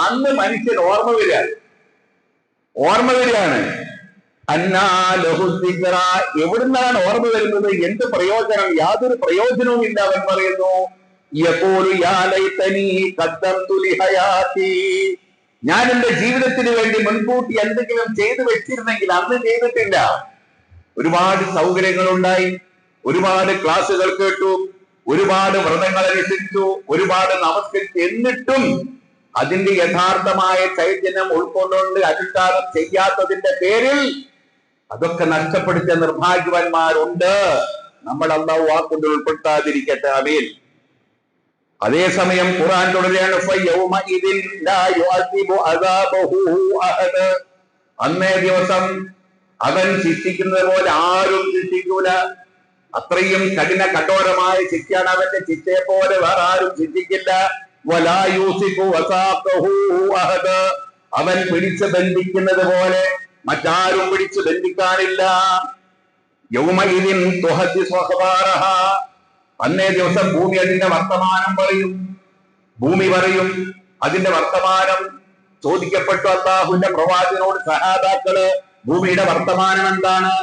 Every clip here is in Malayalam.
അന്ന് മനുഷ്യൻ ഓർമ്മ വരികയാണ്. എവിടുന്നാണ് ഓർമ്മ വരുന്നത്? എന്ത് പ്രയോജനം? യാതൊരു പ്രയോജനവും ഇല്ല. അവൻ പറയുന്നു, ഞാൻ എന്റെ ജീവിതത്തിന് വേണ്ടി മുൻകൂട്ടി എന്തെങ്കിലും ചെയ്തു വെച്ചിരുന്നെങ്കിൽ. അന്ന് ചെയ്തിട്ടില്ല. ഒരുപാട് സൗകര്യങ്ങളുണ്ടായി, ഒരുപാട് ക്ലാസുകൾ കേട്ടു, ഒരുപാട് വ്രതങ്ങൾ അനുഷ്ഠിച്ചു, ഒരുപാട് നമസ്കരിച്ചു. എന്നിട്ടും അതിന്റെ യഥാർത്ഥമായ ചൈതന്യം ഉൾക്കൊണ്ടുകൊണ്ട് അനുഷ്ഠാനം ചെയ്യാത്തതിന്റെ പേരിൽ അതൊക്കെ നഷ്ടപ്പെടുത്തിയ നിർഭാഗ്യവാന്മാരുണ്ട്. നമ്മൾ അല്ലാഹു വാക്കുകൊണ്ട് ഉൾപ്പെടുത്താതിരിക്കട്ടെ. ആമീൻ. അതേസമയം ഖുർആൻ തുടരുകയാണ്, അന്നേ ദിവസം അവൻ ശിക്ഷിക്കുന്നത് പോലെ ആരും ശിക്ഷിക്കൂല. അത്രയും കഠോരമായ ശിക്ഷയാണ് അവന്റെ. ശിക്ഷയെ പോലെ വേറെ ആരും ശിക്ഷിക്കില്ല. അവൻ പിടിച്ച് ബന്ധിക്കുന്നത് പോലെ മറ്റാരും പിടിച്ച് ബന്ധിക്കാനില്ല. അന്നേ ദിവസം ഭൂമി അതിന്റെ വർത്തമാനം പറയും. ഭൂമി പറയും അതിന്റെ വർത്തമാനം. ചോദിക്കപ്പെട്ടു അല്ലാഹുവിന്റെ പ്രവാചകനോട് സഹാബാക്കള്, ഭൂമിയുടെ വർത്തമാനം എന്താണ്?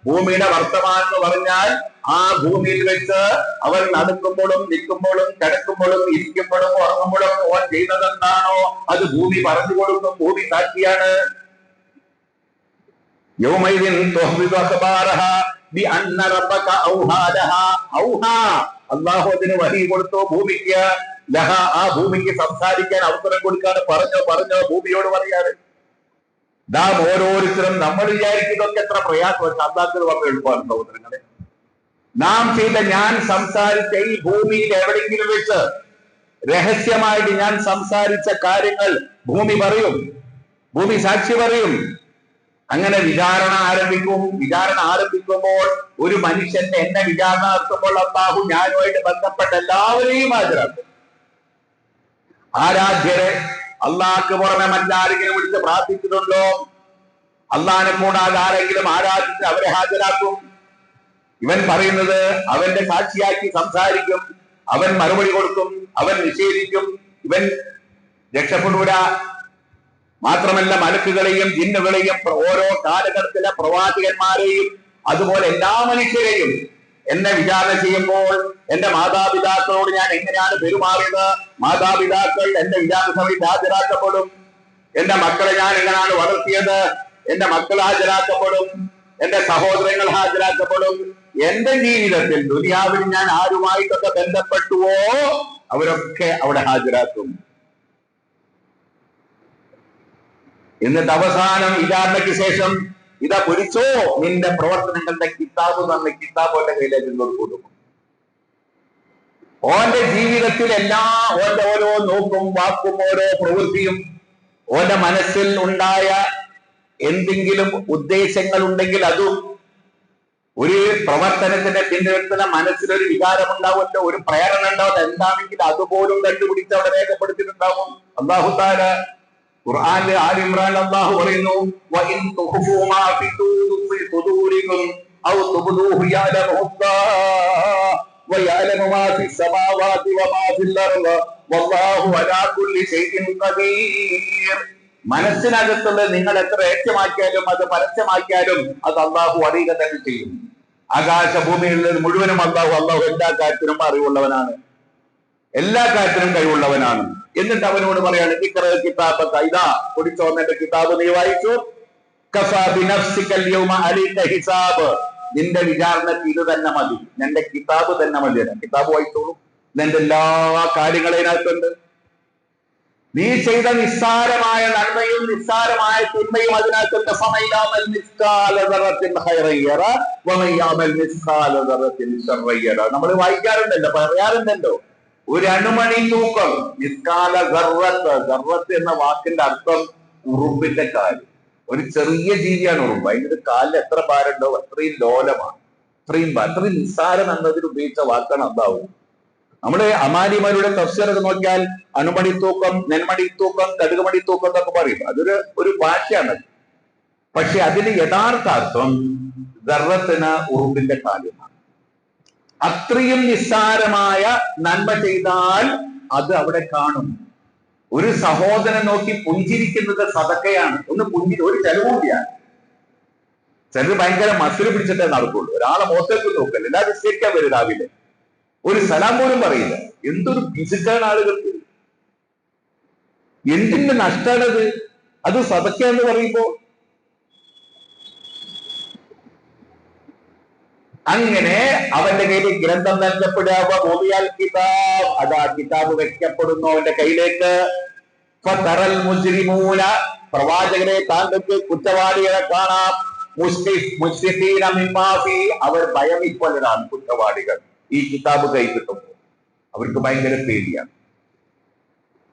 ഭൂമിയുടെ വർത്തമാനം എന്ന് പറഞ്ഞാൽ ആ ഭൂമിയിൽ വെച്ച് അവൻ നടക്കുമ്പോഴും നിൽക്കുമ്പോഴും കിടക്കുമ്പോഴും ഇരിക്കുമ്പോഴും ഉറങ്ങുമ്പോഴും ഓൻ ചെയ്യുന്നത് എന്താണോ അത് ഭൂമി പറഞ്ഞു കൊടുക്കും. ഭൂമി സാക്ഷിയാണ്. അല്ലാഹു അതിന് വഹി കൊടുത്തു ഭൂമിക്ക്. ലഹ, ആ ഭൂമിക്ക് സംസാരിക്കാൻ അവസരം കൊടുക്കാണ്. പറഞ്ഞോ ഭൂമിയോട് പറയാറ്. നാം ഓരോരുത്തരും നമ്മൾ വിചാരിക്കുന്നതൊക്കെ എത്ര പ്രയാസം. അല്ലാഹു വളരെ എളുപ്പമാണ് സഹോദരങ്ങളെ. നാം ചെയ്ത, ഞാൻ സംസാരിച്ച ഈ ഭൂമിയിൽ എവിടെയെങ്കിലും വെച്ച് രഹസ്യമായിട്ട് ഞാൻ സംസാരിച്ച കാര്യങ്ങൾ ഭൂമി പറയും, ഭൂമി സാക്ഷി പറയും. അങ്ങനെ വിചാരണ ആരംഭിക്കും. വിചാരണ ആരംഭിക്കുമ്പോൾ ഒരു മനുഷ്യന്റെ എന്നെ വിചാരണ നടത്തുമ്പോൾ അല്ലാഹു ഞാനുമായിട്ട് ബന്ധപ്പെട്ട എല്ലാവരെയും ഹാജരാക്കും. ആരാധ്യരെ, അള്ളാഹ്ക്ക് പുറമെ മറ്റാരെങ്കിലും വിളിച്ച് പ്രാർത്ഥിച്ചിട്ടുണ്ടോ? അള്ളാഹിനെ കൂടാതെ ആരെങ്കിലും ആരാധിച്ച് അവരെ ഹാജരാക്കും. ഇവൻ പറയുന്നത് അവന്റെ സാക്ഷിയാക്കി സംസാരിക്കും. അവൻ മറുപടി കൊടുക്കും. അവൻ നിഷേധിക്കും. ഇവൻ രക്ഷപ്പെടൂല. മാത്രമല്ല മലക്കുകളെയും ജിന്നുകളെയും ഓരോ കാലഘട്ടത്തിലെ പ്രവാചകന്മാരെയും അതുപോലെ എല്ലാ മനുഷ്യരെയും എന്നെ വിചാരണ ചെയ്യുമ്പോൾ എന്റെ മാതാപിതാക്കളോട് ഞാൻ എങ്ങനെയാണ് പെരുമാറിയത്? മാതാപിതാക്കൾ എന്റെ വിചാരണ സഭയിൽ ഹാജരാക്കപ്പെടും. എന്റെ മക്കളെ ഞാൻ എങ്ങനെയാണ് വളർത്തിയത്? എന്റെ മക്കൾ ഹാജരാക്കപ്പെടും. എന്റെ സഹോദരങ്ങൾ ഹാജരാക്കപ്പെടും. എന്റെ ജീവിതത്തിൽ ദുനിയാവിൽ ഞാൻ ആരുമായിട്ടൊക്കെ ബന്ധപ്പെട്ടുവോ അവരൊക്കെ അവിടെ ഹാജരാക്കും. എന്നിട്ട് അവസാനം വിചാരണയ്ക്ക് ശേഷം ഇതാ പിടിച്ചോ, നിന്റെ പ്രവർത്തനങ്ങളുടെ കിതാബ് തന്നെ. കിതാബോന്റെ കയ്യിലേക്ക് കൊടുക്കും. ഓന്റെ ജീവിതത്തിൽ ഓന്റെ ഓരോ നോക്കും വാക്കും ഓരോ പ്രവൃത്തിയും ഓന്റെ മനസ്സിൽ ഉണ്ടായ എന്തെങ്കിലും ഉദ്ദേശങ്ങൾ ഉണ്ടെങ്കിൽ അതും, ഒരു പ്രവർത്തനത്തിന്റെ പിന്തുണ മനസ്സിലൊരു വികാരം ഉണ്ടാവുമല്ലോ, ഒരു പ്രേരണ ഉണ്ടാവും. എന്താണെങ്കിൽ അതുപോലും കണ്ടുപിടിച്ച് അവിടെ രേഖപ്പെടുത്തിയിട്ടുണ്ടാവും അല്ലാഹു തആല. ഖുർആനിലെ ആൽ ഇംറാൻ അല്ലാഹു പറയുന്നു, വഇൻ തുഖ്ഫൂ മാ ഫീ സുദൂരികും ഔ തുബ്ദൂഹു യഅലമുല്ലാഹ് വയഅലമു മാ ഫീ സമാവാതി വമാ ഫിൽ അർദ് വല്ലാഹു അലാ കുല്ലി ശൈഇൻ ഖദീർ. മനസ്സിനകത്തുള്ളത് നിങ്ങൾ എത്ര രഹസ്യമാക്കിയാലും അത് പരസ്യമാക്കിയാലും അത് അല്ലാഹു അറിയുക തന്നെ ചെയ്യും. ആകാശഭൂമിയിലുള്ളത് മുഴുവനും അല്ലാഹു എല്ലാ കാര്യത്തിനും അറിവുള്ളവനാണ്, എല്ലാ കാര്യത്തിനും കഴിവുള്ളവനാണ്. എന്നിട്ട് അവനോട് പറയാണ്, ഇഖ്റ കിതാബക, ഇതാ കുടിച്ചോ, എന്റെ കിതാബ് നീ വായിച്ചു. കഫാ ബിനഫ്സിക യൗമ അലൈക ഹിസാബ്, നിന്റെ വിചാരണയ്ക്ക് ഇത് തന്നെ മതി, നിന്റെ കിതാബ് തന്നെ മതി. കിതാബ് വായിച്ചോളൂ, നിന്റെ എല്ലാ കാര്യങ്ങളും അതിനകത്തുണ്ട്. നീ ചെയ്ത നിസ്സാരമായ നന്മയും നിസ്സാരമായ തിന്മയും അതിനകത്തുണ്ട്. ഫമയ്യാമൽ മിസ്കാല ദറത്തിൻ ഖൈറൻ യറ വമയ്യാമൽ മിസ്കാല ദറത്തിൻ ശർറൻ യറ. നമ്മൾ വായിക്കാറുണ്ടല്ലോ, പറയാറുണ്ടല്ലോ, ഒരു അണുമണി തൂക്കം. മിസ്കാല ദറത്ത്, ദറത്ത് എന്ന വാക്കിന്റെ അർത്ഥം ഉറുമ്പിന്റെ കാല്. ഒരു ചെറിയ ജീവിയാണ് ഉറുമ്പ്. അതിന്റെ കാലിൽ എത്ര ഭാരമുണ്ടോ അത്രയും ലോലമാണ്, അത്രയും നിസ്സാരം എന്നതിൽ ഉപയോഗിച്ച വാക്കാണ് അല്ലാഹു. നമ്മള് അമാലിമാരുടെ തഫ്സീറൊക്കെ നോക്കിയാൽ അണുമണിത്തൂക്കം, നെന്മണിത്തൂക്കം, കടുകുമണിത്തൂക്കം എന്നൊക്കെ പറയും. ഒരു ഭാഷയാണ്. പക്ഷെ അതിന് യഥാർത്ഥ അർത്ഥം ദർറത്തിന് ഉറുമ്പിന്റെ കാര്യമാണ്. അത്രയും നിസ്സാരമായ നന്മ ചെയ്താൽ അത് അവിടെ കാണും. ഒരു സഹോദരനെ നോക്കി പുഞ്ചിരിക്കുന്നത് സദക്കയാണ്. ഒന്ന് പുഞ്ചിരി, ഒരു ചെലവുമില്ല. ചിലർ ഭയങ്കര മസിൽ പിടിച്ചിട്ടേ നടക്കുള്ളൂ. ഒരാളെ മുഖത്തേക്ക് നോക്കല്ല, എല്ലാവരും നിസ്കരിക്കാൻ വരും രാവിലെ, ഒരു സലാം പോലും പറയില്ല. എന്തൊരു പിശുക്കാണ് ആളുകൾക്ക്, എന്തിന്റെ നഷ്ടാണത്? അത് സദക്ക എന്ന് പറയുമ്പോ അങ്ങനെ അവന്റെ കയ്യിൽ ഗ്രന്ഥം നൽകപ്പെടുക, മോദിയാൽ കിതാബ്, അതാ കിതാബ് വെക്കപ്പെടുന്നു അവന്റെ കയ്യിലേക്ക്. ഫതറൽ മുജ്രിമൂന, പ്രവാചകനെ താങ്കൾക്ക് കുറ്റവാളികളെ കാണാം. മുസ്ലിഫീന മിമ്മാ ഫീ, അവർ ഭയമിക്കൊള്ളതാണ് കുറ്റവാളികൾ. ഈ കിതാബ് കൈ കിട്ടുമ്പോൾ അവർക്ക് ഭയങ്കര പേടിയാണ്.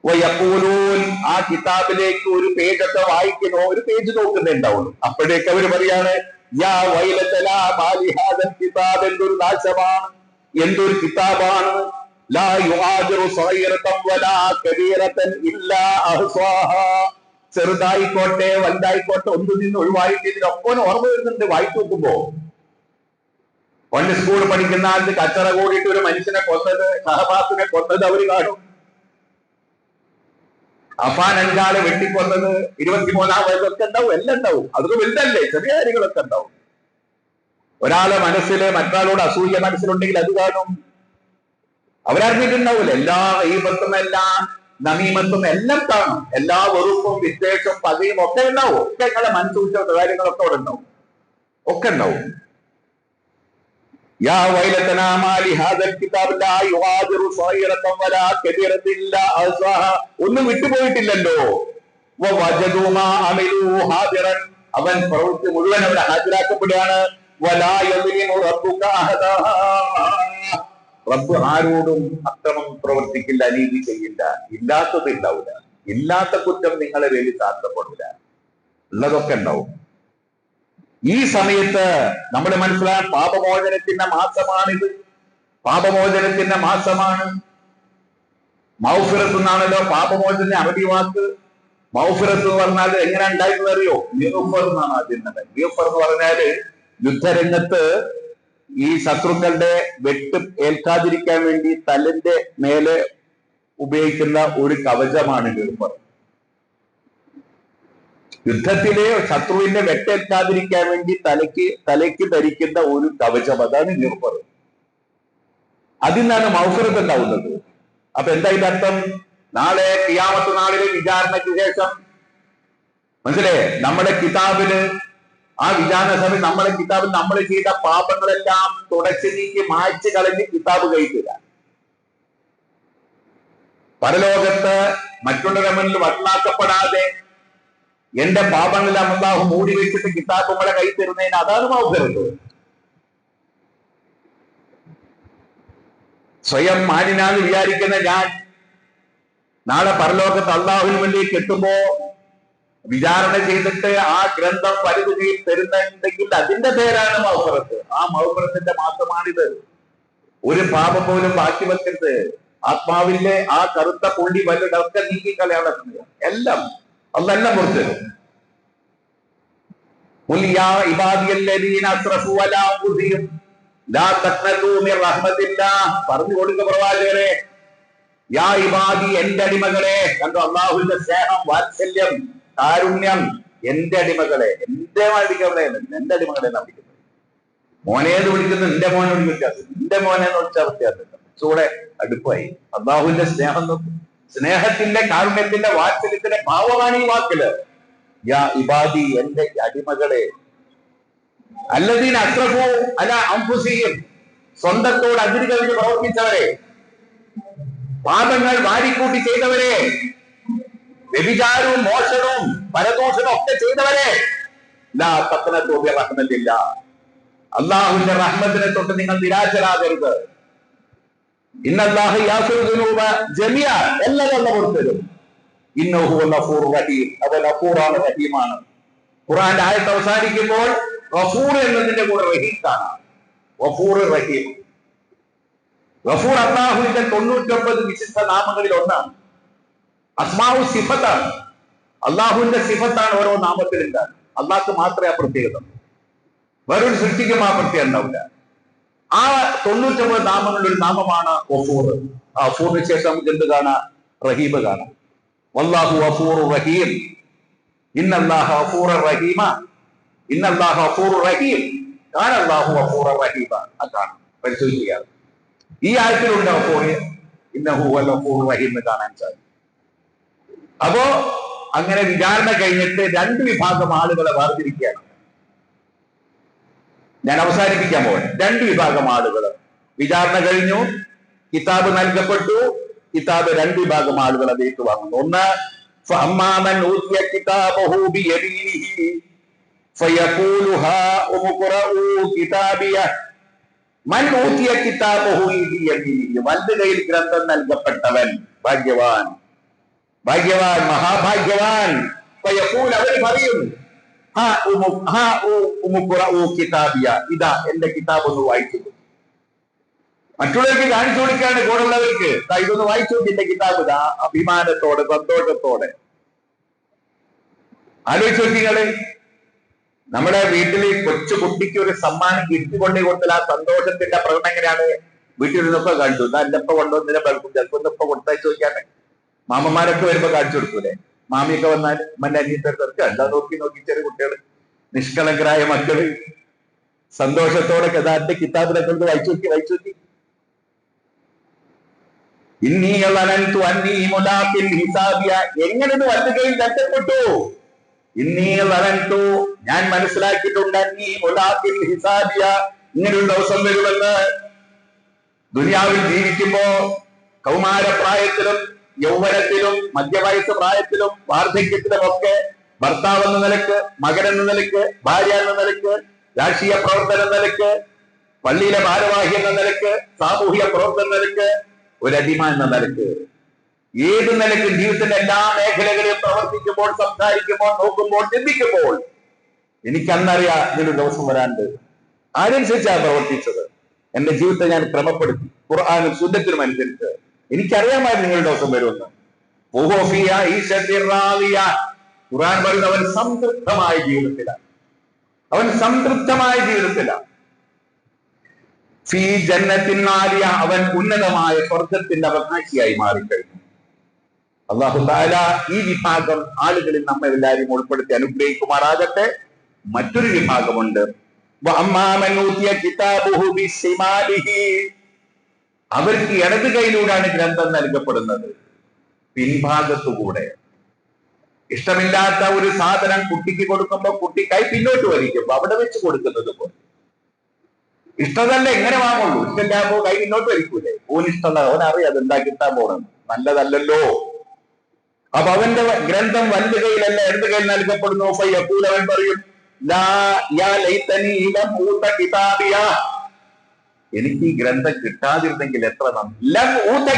വയഖൂലൂൻ, ആ കിതാബിലേക്ക് ഒരു പേജൊക്കെ വായിക്കണോ, ഒരു പേജ് നോക്കുന്നുണ്ടാവുള്ളൂ, അപ്പോഴേക്ക് അവർ പറയാണ് യാ വൈലതനാ മാലി ഹാദൽ കിതാബ്, എന്തൊരു നാശമാണ്, എന്തൊരു കിതാബാണ്. ലാ യുആദിറു സഗീറതൻ വലാ കബീറതൻ ഇല്ലാ അഹ്സാഹാ, ചെറുതായിക്കോട്ടെ വലുതായിക്കോട്ടെ ഒന്നും നിന്ന് ഒഴിവായിട്ട് ഇതിനൊക്കെ ഓർമ്മ വരുന്നുണ്ട് വായിച്ചു നോക്കുമ്പോ. പണ്ട് സ്കൂൾ പഠിക്കുന്ന ആൾക്ക് കച്ചറ കൂടിയിട്ട് ഒരു മനുഷ്യനെ കൊന്നത്, ഷഹബാസിനെ കൊന്നത് അവര് കാണും. അഫാൻ അഞ്ചാളെ വെട്ടിക്കൊന്നത്, 23-ാം വയസ്സൊക്കെ ഉണ്ടാവും, എല്ലാം ഉണ്ടാവും. അതൊക്കെ വലുതല്ലേ, ചെറിയ കാര്യങ്ങളൊക്കെ ഉണ്ടാവും. ഒരാളെ മനസ്സില് മറ്റൊരാളോട് അസൂയ മനസ്സിലുണ്ടെങ്കിൽ അത് കാണും. അവരറിഞ്ഞിട്ടുണ്ടാവില്ല. എല്ലാ ഈബത്തും എല്ലാം നമീമത്തും എല്ലാം കാണും. എല്ലാ വെറുപ്പും വിദ്വേഷവും പകയും ഒക്കെ ഉണ്ടാവും. ഒക്കെ നിങ്ങളെ മനസ്സൂച്ച കാര്യങ്ങളൊക്കെ അവിടെ ഉണ്ടാവും, ഒക്കെ ഉണ്ടാവും. യാ വൈലതനാ മാലി ഹാദൽ കിതാബ് ലാ യുആദിറു സഗീറതൻ വലാ കബീറതൻ ഇല്ലാ അഹ്സാഹാ, ഒന്നും വിട്ടുപോയിട്ടില്ലല്ലോ. വവജദൂ മാ അമിലൂ ഹാദിറൻ, അവൻ പ്രവൃത്തി മുഴുവൻ അവിടെ ഹാജരാക്കപ്പെടുകയാണ്. വലാ യദ്ലിമു റബ്ബുക അഹദാ, റബ്ബ് ആരോടും അക്രമം പ്രവർത്തിക്കില്ല, അനീതി ചെയ്യില്ല. ഇല്ലാത്തത് ഉണ്ടാവില്ല, ഇല്ലാത്ത കുറ്റം നിങ്ങളെ വേണ്ടി ചാർത്തപ്പെടില്ല, ഉള്ളതൊക്കെ ഉണ്ടാവും. ഈ സമയത്ത് നമ്മൾ മനസ്സിലാക്കാൻ പാപമോചനത്തിന്റെ മാസമാണിത്. പാപമോചനത്തിന്റെ മാസമാണ്. മൗഫിറത്ത് എന്നാണല്ലോ പാപമോചന അറബി വാക്ക്. മൗഫിറത്ത് എന്ന് പറഞ്ഞാൽ എങ്ങനെ ഉണ്ടായിരുന്നു അറിയോ? മിഗ്ഫർ എന്നാണ് ആദ്യം. മിഗ്ഫർ എന്ന് പറഞ്ഞാല് യുദ്ധരംഗത്ത് ഈ ശത്രുക്കളുടെ വെട്ട് ഏൽക്കാതിരിക്കാൻ വേണ്ടി തലന്റെ മേലെ ഉപയോഗിക്കുന്ന ഒരു കവചമാണ് മിഗ്ഫർ. യുദ്ധത്തിലെ ശത്രുവിന്റെ വെട്ടേൽക്കാതിരിക്കാൻ വേണ്ടി തലയ്ക്ക് ധരിക്കുന്ന ഒരു കവചം, അതാണ് മിഗ്ഫർ. അതിൽ നിന്നാണ് മൗഫിറത്ത് ഉണ്ടാവുന്നത്. അപ്പൊ എന്താ ഇതിനർത്ഥം? നാളെ ഖിയാമത്ത് നാളിലെ വിചാരണയ്ക്ക് ശേഷം, മനസ്സിലേ, നമ്മുടെ കിതാബില്, ആ വിചാരണ സമയം നമ്മുടെ കിതാബിൽ നമ്മൾ ചെയ്ത പാപങ്ങളെല്ലാം തുടച്ചു നീക്കി മായ്ച്ചു കളഞ്ഞ് കിതാബ് കഴിക്കില്ല. പരലോകത്ത് മറ്റുള്ളവരുടെ മുന്നിൽ വഷളാക്കപ്പെടാതെ എന്റെ പാപങ്ങളെല്ലാം അല്ലാഹു മൂടി വെച്ചിട്ട് കിതാബ് നമ്മളെ കൈ തരുന്നതിന് അതാണ് മൗഫിറത്ത്. സ്വയം മാന്യനാന്ന് വിചാരിക്കുന്ന ഞാൻ നാളെ പരലോകത്ത് അള്ളാഹുവിന് വേണ്ടി കെട്ടുമ്പോ വിചാരണ ചെയ്തിട്ട് ആ ഗ്രന്ഥം വലുതുകയും തരുന്നുണ്ടെങ്കിൽ അതിന്റെ പേരാണ് മൗഫിറത്ത്. ആ മൗഫിറത്തിന്റെ മാസമാണിത്. ഒരു പാപം പോലും ബാക്കി വെക്കരുത്. ആത്മാവിന്റെ ആ കറുത്ത പുള്ളി വലുതൊക്കെ നീക്കിക്കളയാൻ എല്ലാം അതെല്ലാം പുറത്തു തരും. പറഞ്ഞു കൊടുക്ക പ്രവാചകരെ, യാ ഇബാദി, എന്റെ അടിമകളെ. കണ്ടോ അള്ളാഹുവിന്റെ സ്നേഹം, വാത്സല്യം, കാരുണ്യം. എന്റെ അടിമകളെ, എന്റെ അടിമകളെ, എന്റെ അടിമകളെ എന്നാ വിളിക്കുന്നത്. മോനേന്ന് വിളിക്കുന്നത് എന്റെ മോനെ വ്യത്യാസം, എന്റെ മോനെ എന്ന് വിളിച്ചാൽ വ്യത്യാസം. ചൂടെ അടുപ്പായി. അള്ളാഹുവിന്റെ സ്നേഹം, സ്നേഹത്തിന്റെ കാരുണ്യത്തിന്റെ വാത്സല്യത്തിന്റെ ഭാവമാണ് ഈ വാക്കില്. യാ ഇബാദി, എന്റെ അടിമകളെ. അല്ലദീന അസ്റഫു അലാ അൻഫുസിഹിം, സ്വന്തത്തോട് അതിര് കവിഞ്ഞ് പ്രവർത്തിച്ചവരെ, പാപങ്ങൾ വാരിക്കൂട്ടി ചെയ്തവരെ, വ്യഭിചാരവും മോഷണവും പരദൂഷണവും ഒക്കെ ചെയ്തവരെ, ലാ തഖ്നതു ബി റഹ്മത്തില്ലാ, അല്ലാഹുവിന്റെ റഹ്മത്തിനെ തൊട്ട് നിങ്ങൾ നിരാശരാകരുത്. ഇന്നല്ലാഹ യഗ്ഫിറു ദുനൂബ ജമിഅ, എല്ലാം പുറത്തുതരും. ഇന്നഹു ഹുവൽ ഗഫൂറുർ റഹീം, അവൻ ഗഫൂറാണ്, റഹീമാണ്. ഖുർആന്റെ ആയത്ത് അവസാനിക്കുമ്പോൾ ഗഫൂർ എന്നതിന്റെ കൂടെ റഹീം കാണാം. ഗഫൂർ, റഹീം. ഗഫൂർ അല്ലാഹുവിന്റെ 99 വിശിഷ്ട നാമങ്ങളിൽ ഒന്നാണ്. അസ്മാഉ സിഫത്താണ്, അള്ളാഹുവിന്റെ സിഫത്താണ് ഓരോ നാമത്തിലുണ്ട്. അള്ളാഹ്ക്ക് മാത്രമേ ആ പ്രത്യേകത, വേറൊരു സൃഷ്ടിക്കും ആ പ്രത്യേകത ഉണ്ടാവില്ല. ആ 99 നാമങ്ങളിൽ ഒരു നാമമാണ് ഗഫൂർ. ആ ഗഫൂറിന് ശേഷം എന്ത് കാണാം? റഹീം കാണാം. വല്ലാഹു ഗഫൂറുർ റഹീം. ഇന്നല്ലാഹ ഗഫൂറുർ റഹീമ. ഇന്നല്ലാഹ ഗഫൂറുർ റഹീം. കാന അല്ലാഹു ഗഫൂറുർ റഹീമ. അതാണ് പരിശോധിക്കുക. ഈ ആയത്തിലുണ്ട് ഗഫൂർ, ഇന്നഹു ഹുവൽ ഗഫൂറുർ റഹീം എന്ന് കാണാൻ സാധിക്കും. അപ്പോ അങ്ങനെ വിചാരണ കഴിഞ്ഞിട്ട് രണ്ട് വിഭാഗം ആളുകളെ വേർതിരിക്കുകയാണ്. ഞാൻ അവസാനിപ്പിക്കാൻ പോകണം. രണ്ട് വിഭാഗം ആളുകൾ വിചാരണ കഴിഞ്ഞു, കിതാബ് നൽകപ്പെട്ടു, കിതാബ് രണ്ട് വിഭാഗം ആളുകൾ അത് ഏറ്റുവാങ്ങുന്നു. ഒന്ന്, ഫഅമ്മാമൻ ഊതിയ കിതാബഹു ബിയമീനിഹി ഫയഖൂലു ഹാഉം ഖറഊ കിതാബിയ. മൻ ഊതിയ കിതാബഹു ബിയമീനിഹി, വലത് കൈയിൽ ഗ്രന്ഥം നൽകപ്പെട്ടവൻ ഭാഗ്യവാൻ, ഭാഗ്യവാൻ, മഹാഭാഗ്യവാൻ. ഫയഖൂൽ, അവർ പറയും, ഇതാ എന്റെ കിതാബ് ഒന്ന് വായിച്ചു. മറ്റുള്ളവർക്ക് കാണിച്ചു കൊടുക്കാണ്, കൂടെയുള്ളവർക്ക് ഇതൊന്ന് വായിച്ചു എന്റെ കിതാബ്. ഇതാ അഭിമാനത്തോടെ സന്തോഷത്തോടെ. ആലോചിച്ച് നോക്കിങ്ങള്, നമ്മുടെ വീട്ടില് കൊച്ചു കുട്ടിക്ക് ഒരു സമ്മാനം ഗിഫ്റ്റ് കൊണ്ടു കൊടുത്താൽ ആ സന്തോഷത്തിന്റെ പ്രകടനം എങ്ങനെയാണ്? വീട്ടിൽ നിന്നൊക്കെ കാണിച്ചു, എന്തപ്പ കൊണ്ടുവന്നില്ല ബൾക്കും ചിലപ്പോ ഇന്നൊക്കെ കൊടുത്തയച്ചു നോക്കിയാണ്. മാമന്മാരൊക്കെ വരുമ്പോ കാണിച്ചു കൊടുക്കൂലേ? മാമിയൊക്കെ വന്നാൽ മന്റെ അനിയത്തർക്ക് എന്താ നോക്കി നോക്കി ചെറിയ കുട്ടികൾ, നിഷ്കളങ്കരായ മക്കള് സന്തോഷത്തോടെ കഥാന്റെ കിതാബിലൊക്കെ വായിച്ചു നോക്കി വായിച്ചു നോക്കി. എങ്ങനെ വലുകയിൽ രക്ഷപ്പെട്ടു? ഞാൻ മനസ്സിലാക്കിയിട്ടുണ്ട്, ഇങ്ങനൊരു ദിവസം വരുമെന്ന്. ദുനിയാവിൽ ജീവിക്കുമ്പോ കൗമാരപ്രായത്തിലും യൗവനത്തിലും മധ്യവയസ്സ് പ്രായത്തിലും വാർദ്ധക്യത്തിലും ഒക്കെ ഭർത്താവ് എന്ന നിലക്ക്, മകൻ എന്ന നിലക്ക്, ഭാര്യ എന്ന നിലക്ക്, രാഷ്ട്രീയ പ്രവർത്തനം എന്ന നിലക്ക്, പള്ളിയിലെ ഭാരവാഹി എന്ന നിലക്ക്, സാമൂഹിക പ്രവർത്തന നിലക്ക്, ഒരു അടിമ എന്ന നിലക്ക്, ഏത് നിലക്ക് ജീവിതത്തിന്റെ എല്ലാ മേഖലകളിലും പ്രവർത്തിക്കുമ്പോൾ, സംസാരിക്കുമ്പോൾ, നോക്കുമ്പോൾ, ചിന്തിക്കുമ്പോൾ എനിക്കന്നറിയാം ഇങ്ങനൊരു ദിവസം വരാണ്ട്. ആരനുസരിച്ചാണ് പ്രവർത്തിച്ചത്? എന്റെ ജീവിതത്തെ ഞാൻ ക്രമപ്പെടുത്തി ഖുർആനും സുന്നത്തിനും അനുസരിച്ച്. എനിക്കറിയാമായിരുന്നു നിങ്ങളുടെ ദിവസം വരുമെന്ന്. ഖുർആൻ പറയുന്നത് അവൻ സംതൃപ്തമായ ജീവിതത്തിലാണ്, അവൻ സംതൃപ്തമായ ജീവിതത്തിലാണ്. ഫീ ജന്നത്തിൻ ആലിയ, അവൻ ഉന്നതമായ സ്വർഗത്തിന്റെ അവകാശിയായി മാറിക്കഴിഞ്ഞു. അല്ലാഹു തആല ഈ വിഭാഗം ആളുകളിൽ നമ്മെ എല്ലാവരും ഉൾപ്പെടുത്തി അനുഗ്രഹിക്കുമാറാകട്ടെ. മറ്റൊരു വിഭാഗമുണ്ട്, അവർക്ക് ഇടത് കൈയിലൂടെയാണ് ഗ്രന്ഥം നൽകപ്പെടുന്നത്, പിൻഭാഗത്തുകൂടെ. ഇഷ്ടമില്ലാത്ത ഒരു സാധനം കുട്ടിക്ക് കൊടുക്കുമ്പോ കുട്ടി കൈ പിന്നോട്ട് വലിക്കും, അവിടെ വെച്ച് കൊടുക്കുന്നത് പോലെ. ഇഷ്ടമല്ല എങ്ങനെ വാങ്ങുള്ളൂ? ഇഷ്ടമില്ലാപ്പോ കൈ പിന്നോട്ട് വലിക്കൂലേ? ഓനിഷ്ടമല്ല, ഓനറിയാം അതെന്താ കിട്ടാൻ പോണെന്ന്, നല്ലതല്ലല്ലോ. അപ്പൊ അവന്റെ ഗ്രന്ഥം വലത് കൈയിലല്ല ഇടത് കൈയിൽ നൽകപ്പെടുന്നു. അവൻ പറയും, എനിക്ക് ഈ ഗ്രന്ഥം കിട്ടാതിരുന്നെങ്കിൽ എത്ര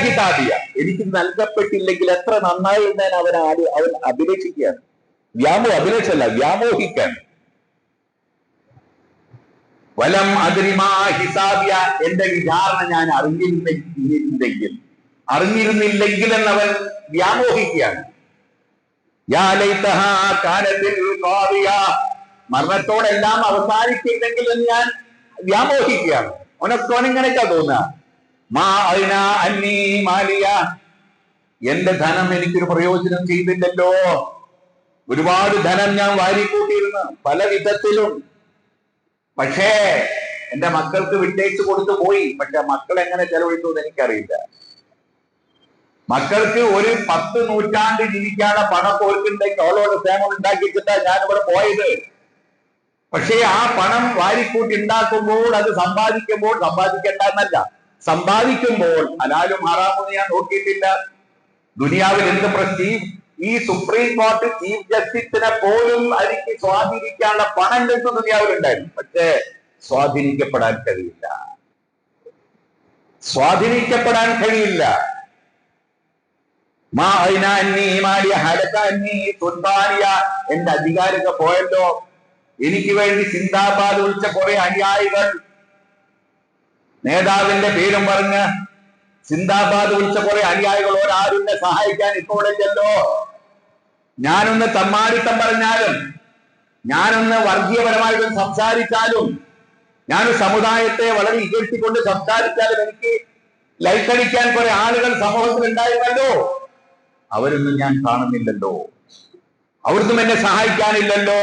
കിതാബിയ, എനിക്ക് നൽകപ്പെട്ടില്ലെങ്കിൽ എത്ര നന്നായിരുന്ന അവൻ അഭിലഷിക്കുകയാണ്. അഭിലഷല്ല, വ്യാമോഹിക്കാൻ. വലം അതിരിമാ ഹിസാബിയ, എന്റെ വിചാരണ ഞാൻ അറിഞ്ഞിരുന്നില്ലെങ്കിൽ എന്നവൻ വ്യാമോഹിക്കുകയാണ്. മരണത്തോടെല്ലാം അവസാനിച്ചില്ലെങ്കിൽ എന്ന് ഞാൻ വ്യാമോഹിക്കുകയാണ്. ഓനിങ്ങനെയൊക്കെ തോന്നുക. എന്റെ ധനം എനിക്കൊരു പ്രയോജനം ചെയ്തില്ലല്ലോ. ഒരുപാട് ധനം ഞാൻ വാരിക്കൂട്ടിയിരുന്നു പല വിധത്തിലും, പക്ഷേ എന്റെ മക്കൾക്ക് വിട്ടേച്ച് കൊടുത്തു പോയി. പക്ഷെ മക്കൾ എങ്ങനെ ചെലവഴിച്ചു എന്ന് എനിക്കറിയില്ല. മക്കൾക്ക് ഒരു 10 നൂറ്റാണ്ട് ജീവിക്കാനുള്ള പണം പോയിട്ടുണ്ടെങ്കിൽ അവളോട് സേമം ഉണ്ടാക്കിയിട്ടാ ഞാനിവിടെ പോയത്. പക്ഷേ ആ പണം വാരിക്കൂട്ടി ഉണ്ടാക്കുമ്പോൾ, അത് സമ്പാദിക്കേണ്ടെന്നല്ല, സമ്പാദിക്കുമ്പോൾ ഹലാലും ഹറാമും ഞാൻ നോക്കിയിട്ടില്ല. ദുനിയാവിൽ എന്ത് പ്രശ്നം, ഈ സുപ്രീം കോടതി ചീഫ് ജസ്റ്റിസിനെ പോലും അതിക്ക് സ്വാധീനിക്കാനുള്ള പണം എന്തെങ്കിലും ദുനിയാവിലുണ്ടായിരുന്നു. പക്ഷേ സ്വാധീനിക്കപ്പെടാൻ കഴിയില്ല. എന്റെ അധികാരമൊക്കെ പോയല്ലോ. എനിക്ക് വേണ്ടി സിന്ദാബാദ് വിളിച്ച കുറെ അനുയായികൾ, നേതാവിന്റെ പേരും പറഞ്ഞ് സിന്ദാബാദ് വിളിച്ച കുറെ അനുയായികൾ, ഒരാരും എന്നെ സഹായിക്കാൻ ഇപ്പോഴില്ലല്ലോ. ഞാനൊന്ന് തമ്മാടിത്തം പറഞ്ഞാലും, ഞാനൊന്ന് വർഗീയപരമായിട്ട് സംസാരിച്ചാലും, ഞാൻ സമുദായത്തെ വളരെ ഇകഴ്ത്തിക്കൊണ്ട് സംസാരിച്ചാലും എനിക്ക് ലൈക്കടിക്കാൻ കുറെ ആളുകൾ സമൂഹത്തിൽ ഉണ്ടായിരുന്നല്ലോ. അവരൊന്നും ഞാൻ കാണുന്നില്ലല്ലോ, അവർക്കും എന്നെ സഹായിക്കാനില്ലല്ലോ.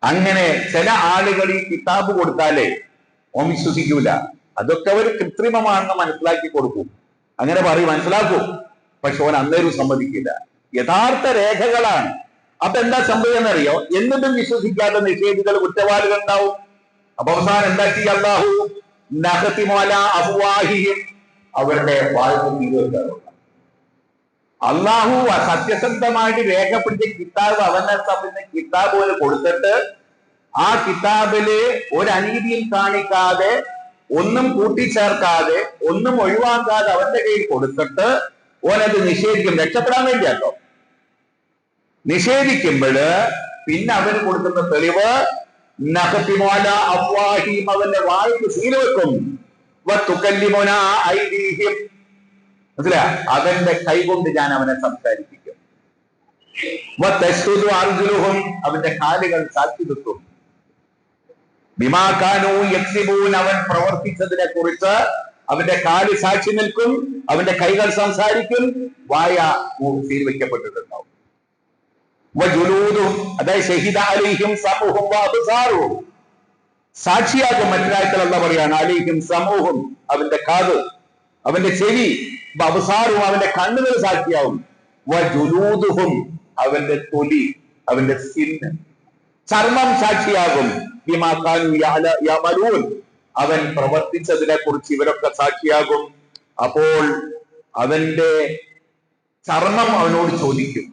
അങ്ങനെ ചില ആളുകൾ ഈ കിതാബ് കൊടുത്താലേ ഓൻ വിശ്വസിക്കൂല. അതൊക്കെ അവർ കൃത്രിമമാണെന്ന് മനസ്സിലാക്കി കൊടുക്കും. അങ്ങനെ പറയും, മനസ്സിലാക്കും. പക്ഷെ ഓൻ അന്നേരം സമ്മതിക്കില്ല. യഥാർത്ഥ രേഖകളാണ്. അപ്പൊ എന്താ സംഭവം എന്നറിയോ? എന്നിട്ടും വിശ്വസിക്കാത്ത നിഷേധികൾ, കുറ്റവാളികൾ ഉണ്ടാവും. അപ്പൊ അവസാനം എന്താ ചെയ്യുക? അല്ലാഹു നഖതിമു അലാ അഫ്വാഹിഹിം, അവരുടെ വായ്പ തീരുവെക്കാറുണ്ട്. അള്ളാഹു സത്യസന്ധമായിട്ട് രേഖപ്പെടുത്തിയ കിതാബ് അവന്റെ കിതാബ് പോലെ കൊടുത്തിട്ട് ആ കിതാബില് ഒരു അനീതിയും കാണിക്കാതെ, ഒന്നും കൂട്ടിച്ചേർക്കാതെ, ഒന്നും ഒഴിവാക്കാതെ അവന്റെ കയ്യിൽ കൊടുത്തിട്ട് ഓനത് നിഷേധിക്കും. രക്ഷപ്പെടാൻ വേണ്ടിയാട്ടോ. നിഷേധിക്കുമ്പോഴ് പിന്നെ അവന് കൊടുക്കുന്ന തെളിവ് നഖതിമു അലാ അഫ്വാഹിഹിം, അവന്റെ വായ്പ് സീൽ വെക്കും. വതുകല്ലിമുനാ ഐദീഹിം, അവന്റെ കൈകൊണ്ട് ഞാൻ അവനെ സംസാരിപ്പിക്കും. വതശ്ഹദു അർജുലുഹും, അവന്റെ കാലുകൾ സാക്ഷി നിൽക്കും. ബിമാ കാനൂ യക്സിബൂൻ, അവൻ പ്രവർത്തിച്ചതിനെ കുറിച്ച് അവന്റെ കാല് സാക്ഷി നിൽക്കും, അവന്റെ കൈകൾ സംസാരിക്കും, വായ സീൽ വയ്ക്കപ്പെട്ടിട്ടുണ്ടാവും. വജുലൂദുഹും, അതായത് ഷഹിദ അലൈഹിം സമൂഹും വഅബ്സാറുഹും, സാക്ഷിയാകും. മറ്റൊരാഴ്ച പറയാണ് അലൈഹിം സമൂഹും, അവന്റെ കാത്, അവന്റെ ചെവി, അബ്സാറും, അവന്റെ കണ്ണുകൾ സാക്ഷിയാവും. വജുലൂദുഹും, അവന്റെ തൊലി, അവന്റെ സ്കിന്ന്, ചർമ്മം സാക്ഷിയാകും. ബിമാ കാനൂ യഅമലൂൻ, അവൻ പ്രവർത്തിച്ചതിനെ കുറിച്ച് ഇവരൊക്കെ സാക്ഷിയാകും. അപ്പോൾ അവന്റെ ചർമ്മം അവനോട് ചോദിക്കും,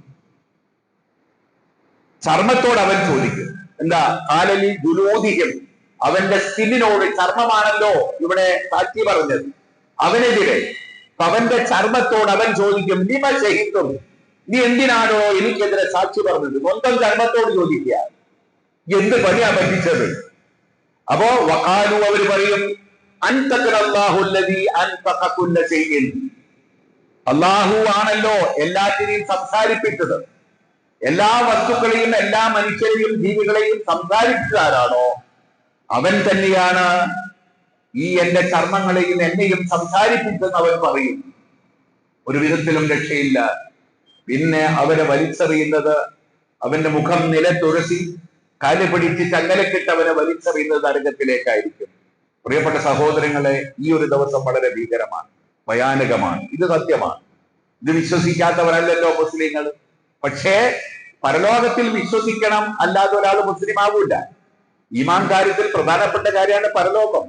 ചർമ്മത്തോട് അവൻ ചോദിക്കും. എന്താ? കാലലി ജുലൂദിഹിം, അവന്റെ സ്കിന്നിനോട്. ചർമ്മമാണല്ലോ ഇവിടെ സാക്ഷി പറഞ്ഞത് അവനെതിരെ. അവന്റെ ചർമ്മത്തോട് അവൻ ചോദിക്കും, ലിമ ശഹിദും, നീ എന്തിനാണോ എനിക്കെതിരെ സാക്ഷി പറഞ്ഞത്? സ്വന്തം ചർമ്മത്തോട് ചോദിക്കുക, എന്ത് പണിയാ പറ്റിച്ചത്? അപ്പോ വഖാലു, അവർ പറയും, അൻതഖലല്ലാഹു അല്ലദീ അൻതഖ കുല്ല ശൈഇൻ, അല്ലാഹു ആണല്ലോ എല്ലാത്തിനെയും സംസാരിപ്പിച്ചത്. എല്ലാ വസ്തുക്കളെയും, എല്ലാ മനുഷ്യരെയും, ജീവികളെയും സംസാരിച്ചതാരാണോ അവൻ തന്നെയാണ് ഈ എന്റെ ചർമ്മങ്ങളെയും എന്നെയും സംസാരിപ്പിച്ചെന്ന് അവൻ പറയും. ഒരു വിധത്തിലും രക്ഷയില്ല. പിന്നെ അവരെ വലിച്ചെറിയുന്നത്, അവന്റെ മുഖം നിലത്തുരസി കാല് പിടിച്ച് ചങ്ങലക്കിട്ട് അവനെ വലിച്ചെറിയുന്നത് നരകത്തിലേക്കായിരിക്കും. പ്രിയപ്പെട്ട സഹോദരങ്ങളെ, ഈ ഒരു ദിവസം വളരെ ഭീകരമാണ്, ഭയാനകമാണ്. ഇത് സത്യമാണ്. ഇത് വിശ്വസിക്കാത്തവരല്ലല്ലോ മുസ്ലിങ്ങൾ. പക്ഷേ പരലോകത്തിൽ വിശ്വസിക്കണം, അല്ലാതെ ഒരാൾ മുസ്ലിം ആകൂല. ഈമാൻ കാര്യത്തിൽ പ്രധാനപ്പെട്ട കാര്യമാണ് പരലോകം.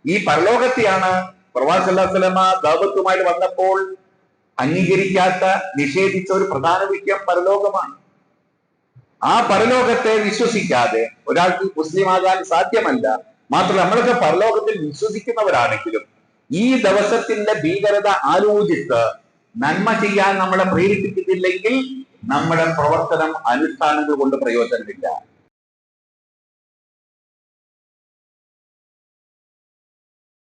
ഈ പരലോകത്തെയാണ് പ്രവാചകൻ സല്ലല്ലാഹു അലൈഹി വസല്ലമ ദഅവത്തുമായി വന്നപ്പോൾ അംഗീകരിക്കാത്ത, നിഷേധിച്ച ഒരു പ്രധാന വിഷയം പരലോകമാണ്. ആ പരലോകത്തെ വിശ്വസിക്കാതെ ഒരാൾക്ക് മുസ്ലിം ആകാൻ സാധ്യമല്ല. മാത്രമല്ല, നമ്മളൊക്കെ പരലോകത്തിൽ വിശ്വസിക്കുന്നവരാണെങ്കിലും ഈ ദിവസത്തിന്റെ ഭീകരത ആലോചിച്ച് നന്മ ചെയ്യാൻ നമ്മളെ പ്രേരിപ്പിക്കുന്നില്ലെങ്കിൽ നമ്മുടെ പ്രവർത്തനം അനുഷ്ഠാനങ്ങൾ കൊണ്ട് പ്രയോജനമില്ല.